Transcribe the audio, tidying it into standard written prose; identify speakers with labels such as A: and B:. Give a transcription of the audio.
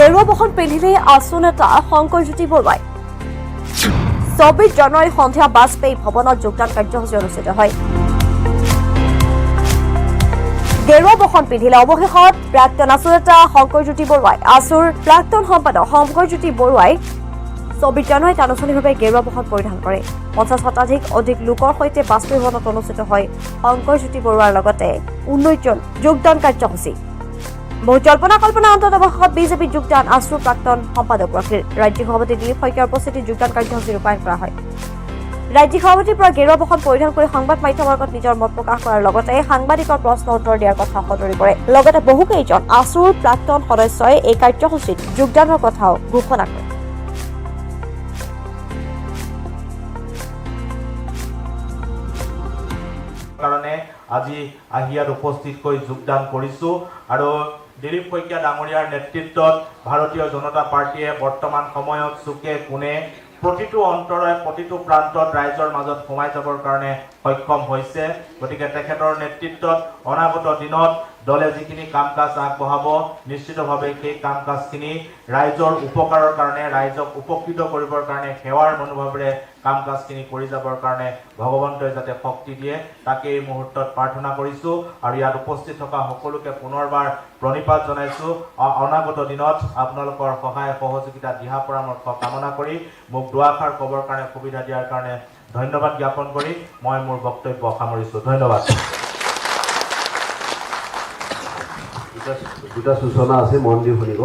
A: গেৰুৱা বসন পিন্ধিলে আছু নেতা শংকৰজ্যোতি বৰুৱাই ২৪ জানুৱাৰী সন্ধিয়া বাজপেয়ী ভৱনত যোগদান কাৰ্যসূচী অনুষ্ঠিত হয়। গেৰুৱা বসন পিন্ধিলে অৱশেষত প্ৰাক্তন আছু নেতা শংকৰজ্যোতি বৰুৱাই আছুৰ প্ৰাক্তন সম্পাদক শংকৰজ্যোতি বৰুৱাই ২৪ জানুৱাৰীত আনুষ্ঠানিকভাৱে গেৰুৱা বসন পৰিধান কৰে। ৫০ শতাধিক অধিক লোকৰ সৈতে বাজপেয়ী ভৱনত অনুষ্ঠিত হয় শংকৰজ্যোতি বৰুৱাৰ লগতে ১৯ জন যোগদান কাৰ্যসূচী। বহু জল্পনা কল্পনা অন্তত অৱশেষত বিজেপিত যোগদান আছুৰ প্ৰাক্তন সম্পাদকগৰাকীৰ। ৰাজ্যিক সভাপতি দিলীপ শইকীয়াৰ উপস্থিতিত যোগদান কাৰ্যসূচী ৰূপায়ণ কৰা হয়। ৰাজ্যিক সভাপতিৰ পৰা গেৰুৱা বসন পৰিধান কৰি সংবাদ মাধ্যমৰ আগত নিজৰ মত প্ৰকাশ কৰাৰ লগতে সাংবাদিকৰ প্ৰশ্ন উত্তৰ দিয়াৰ কথা সদৰি কৰে। লগতে বহুকেইজন আছুৰ প্ৰাক্তন সদস্যই এই কাৰ্যসূচীত যোগদানৰ কথাও ঘোষণা কৰে।
B: কাৰণে আজি আহি ইয়াত উপস্থিত হৈ যোগদান কৰিছো আৰু দিলীপ শইকীয়া ডাঙৰীয়াৰ নেতৃত্বত ভাৰতীয় জনতা পাৰ্টীয়ে বৰ্তমান সময়ত চুকে কোণে প্ৰতিটো অন্তৰে প্ৰতিটো প্ৰান্তত ৰাইজৰ মাজত সোমাই যাবৰ কাৰণে সক্ষম হৈছে। গতিকে তেখেতৰ নেতৃত্বত অনাগত দিনত দলে যিখিনি কাম কাজ আগবঢ়াব নিশ্চিতভাৱে সেই কাম কাজখিনি ৰাইজৰ উপকাৰৰ কাৰণে ৰাইজক উপকৃত কৰিবৰ কাৰণে সেৱাৰ মনোভাৱেৰে কাম কাজখিনি কৰি যাবৰ কাৰণে ভগৱন্তই যাতে শক্তি দিয়ে তাকে এই মুহূৰ্তত প্ৰাৰ্থনা কৰিছো আৰু ইয়াত উপস্থিত থকা সকলোকে পুনৰবাৰ প্ৰণিপাত জনাইছো। অনাগত দিনত আপোনালোকৰ সহায় সহযোগিতা দিহা পৰামৰ্শ কামনা কৰি মোক দুআষাৰ ক'বৰ কাৰণে সুবিধা দিয়াৰ কাৰণে ধন্যবাদ জ্ঞাপন কৰি মই মোৰ বক্তব্য সামৰিছো। ধন্যবাদ।
C: দুটা সূচনা আছে, মন দি শুনিব।